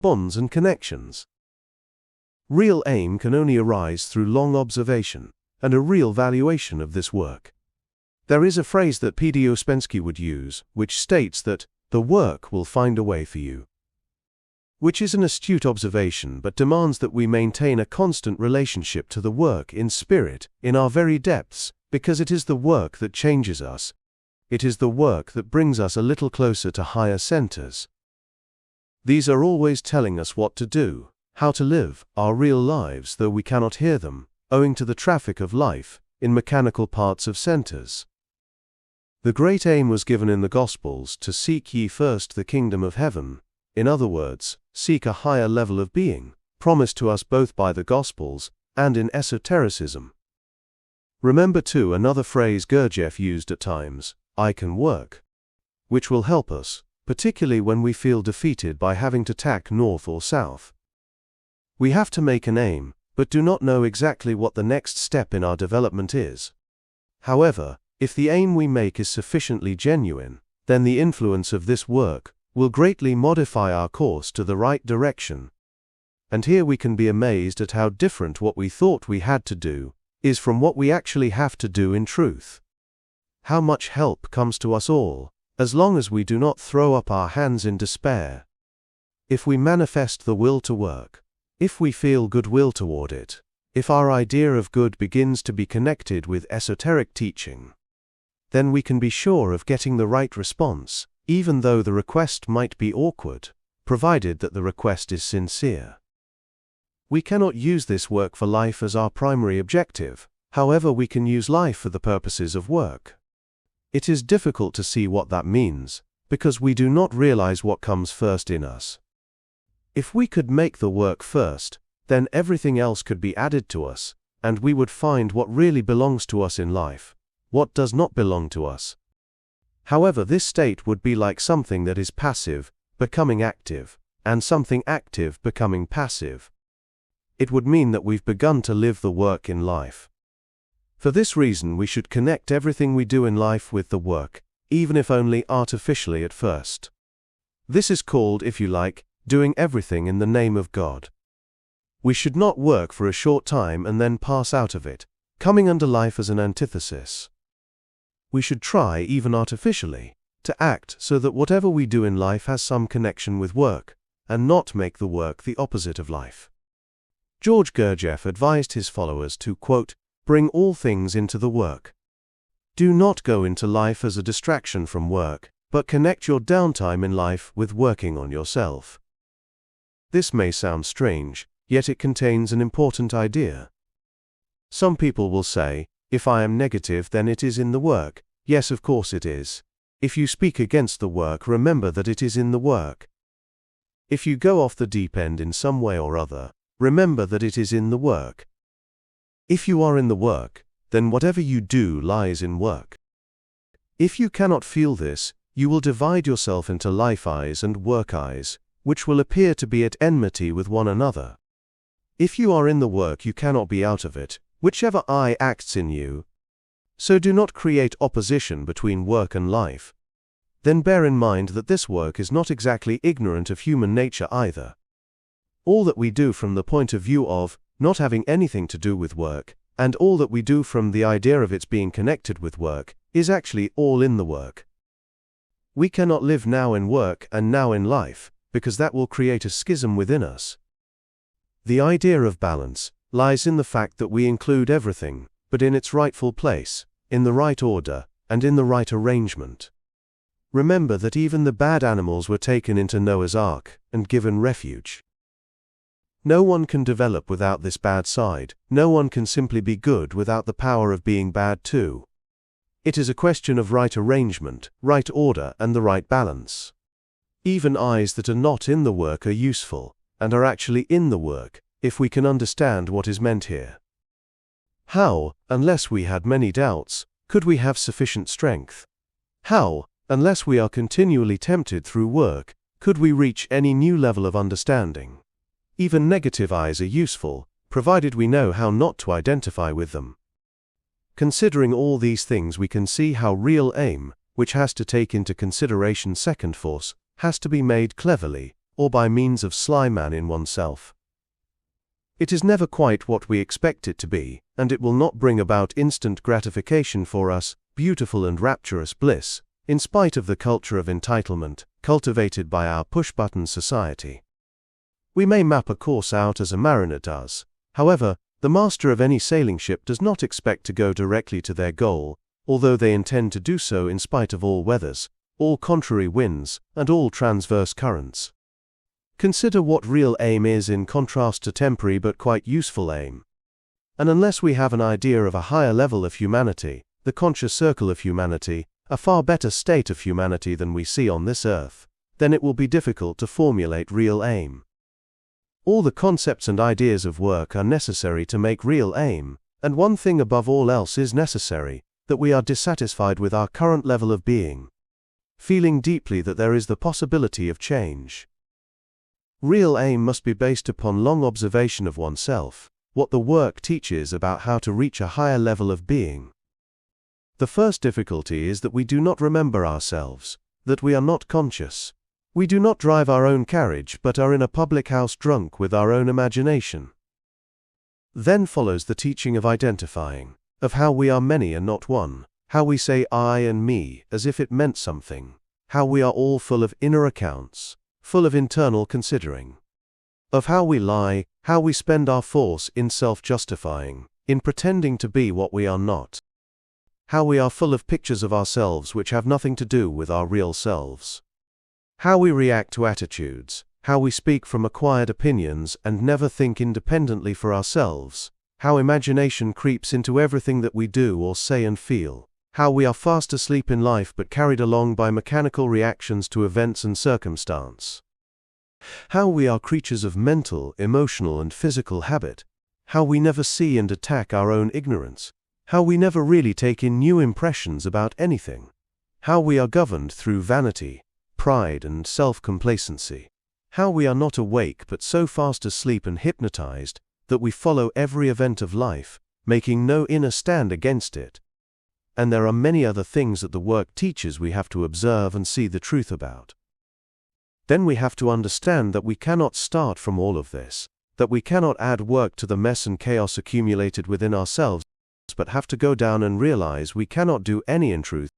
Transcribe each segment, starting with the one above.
bonds and connections. Real aim can only arise through long observation and a real valuation of this work. There is a phrase that P.D. Ouspensky would use, which states that the work will find a way for you, which is an astute observation but demands that we maintain a constant relationship to the work in spirit, in our very depths, because it is the work that changes us. It is the work that brings us a little closer to higher centers. These are always telling us what to do, how to live our real lives, though we cannot hear them, owing to the traffic of life, in mechanical parts of centers. The great aim was given in the Gospels to seek ye first the kingdom of heaven. In other words, seek a higher level of being, promised to us both by the Gospels and in esotericism. Remember too another phrase Gurdjieff used at times, I can work, which will help us, particularly when we feel defeated by having to tack north or south. We have to make an aim, but do not know exactly what the next step in our development is. However, if the aim we make is sufficiently genuine, then the influence of this work will greatly modify our course to the right direction. And here we can be amazed at how different what we thought we had to do is from what we actually have to do in truth. How much help comes to us all, as long as we do not throw up our hands in despair. If we manifest the will to work, if we feel goodwill toward it, if our idea of good begins to be connected with esoteric teaching, then we can be sure of getting the right response, even though the request might be awkward, provided that the request is sincere. We cannot use this work for life as our primary objective, however we can use life for the purposes of work. It is difficult to see what that means, because we do not realize what comes first in us. If we could make the work first, then everything else could be added to us, and we would find what really belongs to us in life, what does not belong to us. However, this state would be like something that is passive, becoming active, and something active becoming passive. It would mean that we've begun to live the work in life. For this reason, we should connect everything we do in life with the work, even if only artificially at first. This is called, if you like, doing everything in the name of God. We should not work for a short time and then pass out of it, coming under life as an antithesis. We should try, even artificially, to act so that whatever we do in life has some connection with work, and not make the work the opposite of life. George Gurdjieff advised his followers to, quote, bring all things into the work. Do not go into life as a distraction from work, but connect your downtime in life with working on yourself. This may sound strange, yet it contains an important idea. Some people will say, if I am negative, then it is in the work. Yes, of course it is. If you speak against the work, remember that it is in the work. If you go off the deep end in some way or other, remember that it is in the work. If you are in the work, then whatever you do lies in work. If you cannot feel this, you will divide yourself into life eyes and work eyes, which will appear to be at enmity with one another. If you are in the work, you cannot be out of it, whichever eye acts in you. So do not create opposition between work and life. Then bear in mind that this work is not exactly ignorant of human nature either. All that we do from the point of view of not having anything to do with work, and all that we do from the idea of its being connected with work, is actually all in the work. We cannot live now in work and now in life, because that will create a schism within us. The idea of balance lies in the fact that we include everything, but in its rightful place, in the right order, and in the right arrangement. Remember that even the bad animals were taken into Noah's Ark and given refuge. No one can develop without this bad side. No one can simply be good without the power of being bad too. It is a question of right arrangement, right order, and the right balance. Even eyes that are not in the work are useful, and are actually in the work, if we can understand what is meant here. How, unless we had many doubts, could we have sufficient strength? How, unless we are continually tempted through work, could we reach any new level of understanding? Even negative eyes are useful, provided we know how not to identify with them. Considering all these things, we can see how real aim, which has to take into consideration second force, has to be made cleverly, or by means of sly man in oneself. It is never quite what we expect it to be, and it will not bring about instant gratification for us, beautiful and rapturous bliss, in spite of the culture of entitlement cultivated by our push-button society. We may map a course out as a mariner does. However, the master of any sailing ship does not expect to go directly to their goal, although they intend to do so in spite of all weathers, all contrary winds, and all transverse currents. Consider what real aim is in contrast to temporary but quite useful aim. And unless we have an idea of a higher level of humanity, the conscious circle of humanity, a far better state of humanity than we see on this earth, then it will be difficult to formulate real aim. All the concepts and ideas of work are necessary to make real aim, and one thing above all else is necessary, that we are dissatisfied with our current level of being, feeling deeply that there is the possibility of change. Real aim must be based upon long observation of oneself, what the work teaches about how to reach a higher level of being. The first difficulty is that we do not remember ourselves, that we are not conscious. We do not drive our own carriage but are in a public house drunk with our own imagination. Then follows the teaching of identifying, of how we are many and not one, how we say I and me as if it meant something, how we are all full of inner accounts, full of internal considering, of how we lie, how we spend our force in self-justifying, in pretending to be what we are not, how we are full of pictures of ourselves which have nothing to do with our real selves, how we react to attitudes, how we speak from acquired opinions and never think independently for ourselves, how imagination creeps into everything that we do or say and feel, how we are fast asleep in life but carried along by mechanical reactions to events and circumstance, how we are creatures of mental, emotional and physical habit, how we never see and attack our own ignorance, how we never really take in new impressions about anything, how we are governed through vanity, pride and self-complacency, how we are not awake but so fast asleep and hypnotized that we follow every event of life, making no inner stand against it. And there are many other things that the work teaches we have to observe and see the truth about. Then we have to understand that we cannot start from all of this, that we cannot add work to the mess and chaos accumulated within ourselves, but have to go down and realize we cannot do any in truth,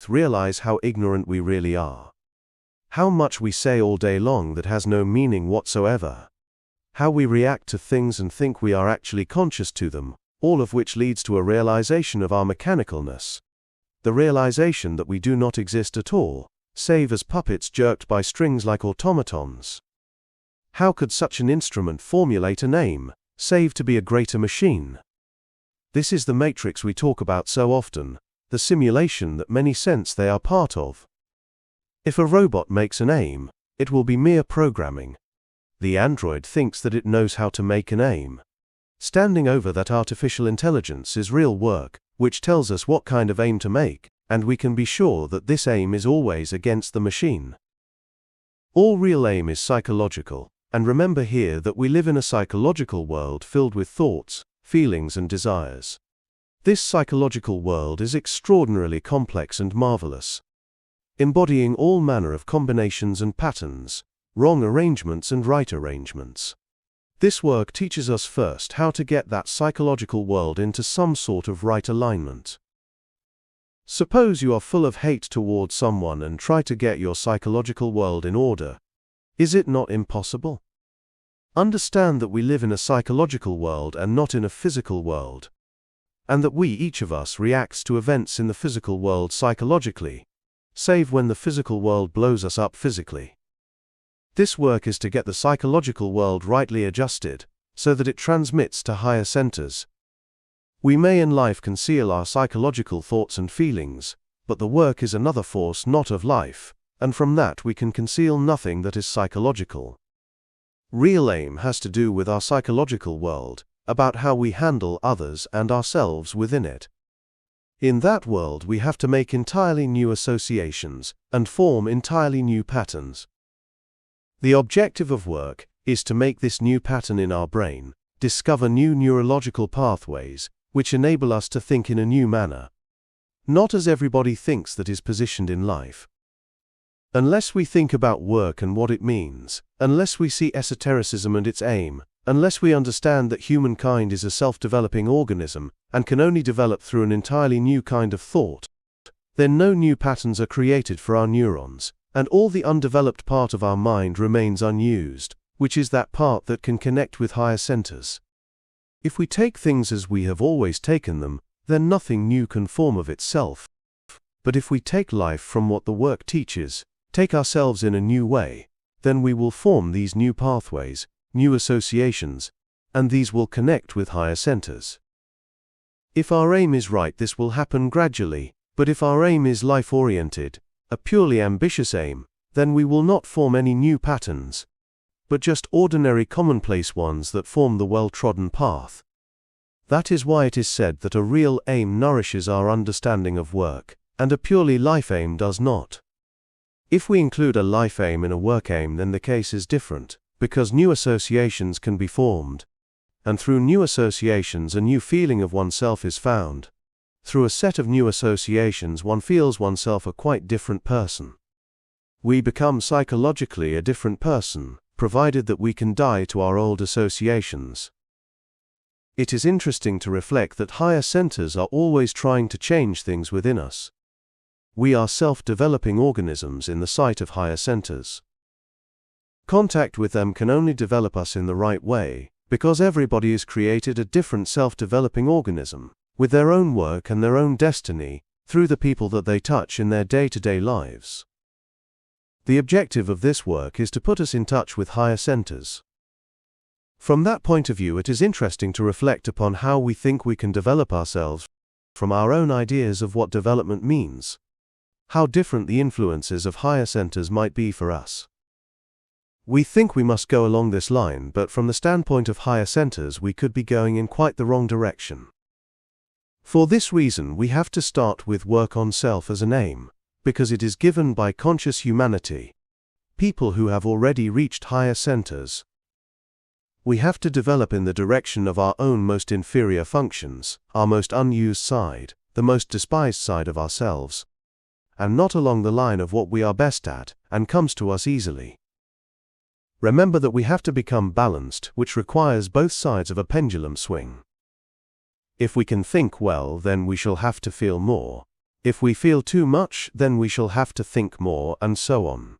realize how ignorant we really are. How much we say all day long that has no meaning whatsoever. How we react to things and think we are actually conscious to them, all of which leads to a realization of our mechanicalness. The realization that we do not exist at all, save as puppets jerked by strings like automatons. How could such an instrument formulate a name, save to be a greater machine? This is the matrix we talk about so often, the simulation that many sense they are part of. If a robot makes an aim, it will be mere programming. The android thinks that it knows how to make an aim. Standing over that artificial intelligence is real work, which tells us what kind of aim to make, and we can be sure that this aim is always against the machine. All real aim is psychological, and remember here that we live in a psychological world filled with thoughts, feelings and desires. This psychological world is extraordinarily complex and marvelous, embodying all manner of combinations and patterns, wrong arrangements and right arrangements. This work teaches us first how to get that psychological world into some sort of right alignment. Suppose you are full of hate towards someone and try to get your psychological world in order. Is it not impossible? Understand that we live in a psychological world and not in a physical world, and that we, each of us, reacts to events in the physical world psychologically, save when the physical world blows us up physically. This work is to get the psychological world rightly adjusted, so that it transmits to higher centers. We may in life conceal our psychological thoughts and feelings, but the work is another force not of life, and from that we can conceal nothing that is psychological. Real aim has to do with our psychological world, about how we handle others and ourselves within it. In that world we have to make entirely new associations, and form entirely new patterns. The objective of work is to make this new pattern in our brain, discover new neurological pathways, which enable us to think in a new manner. Not as everybody thinks that is positioned in life. Unless we think about work and what it means, unless we see esotericism and its aim, unless we understand that humankind is a self-developing organism and can only develop through an entirely new kind of thought, then no new patterns are created for our neurons, and all the undeveloped part of our mind remains unused, which is that part that can connect with higher centers. If we take things as we have always taken them, then nothing new can form of itself. But if we take life from what the work teaches, take ourselves in a new way, then we will form these new pathways, new associations, and these will connect with higher centers. If our aim is right, this will happen gradually, but if our aim is life-oriented, a purely ambitious aim, then we will not form any new patterns, but just ordinary commonplace ones that form the well-trodden path. That is why it is said that a real aim nourishes our understanding of work, and a purely life aim does not. If we include a life aim in a work aim, then the case is different, because new associations can be formed, and through new associations a new feeling of oneself is found. Through a set of new associations one feels oneself a quite different person. We become psychologically a different person, provided that we can die to our old associations. It is interesting to reflect that higher centers are always trying to change things within us. We are self-developing organisms in the sight of higher centers. Contact with them can only develop us in the right way, because everybody is created a different self-developing organism, with their own work and their own destiny, through the people that they touch in their day-to-day lives. The objective of this work is to put us in touch with higher centers. From that point of view, it is interesting to reflect upon how we think we can develop ourselves from our own ideas of what development means, how different the influences of higher centers might be for us. We think we must go along this line, but from the standpoint of higher centers, we could be going in quite the wrong direction. For this reason, we have to start with work on self as an aim, because it is given by conscious humanity, people who have already reached higher centers. We have to develop in the direction of our own most inferior functions, our most unused side, the most despised side of ourselves, and not along the line of what we are best at and comes to us easily. Remember that we have to become balanced, which requires both sides of a pendulum swing. If we can think well, then we shall have to feel more. If we feel too much, then we shall have to think more, and so on.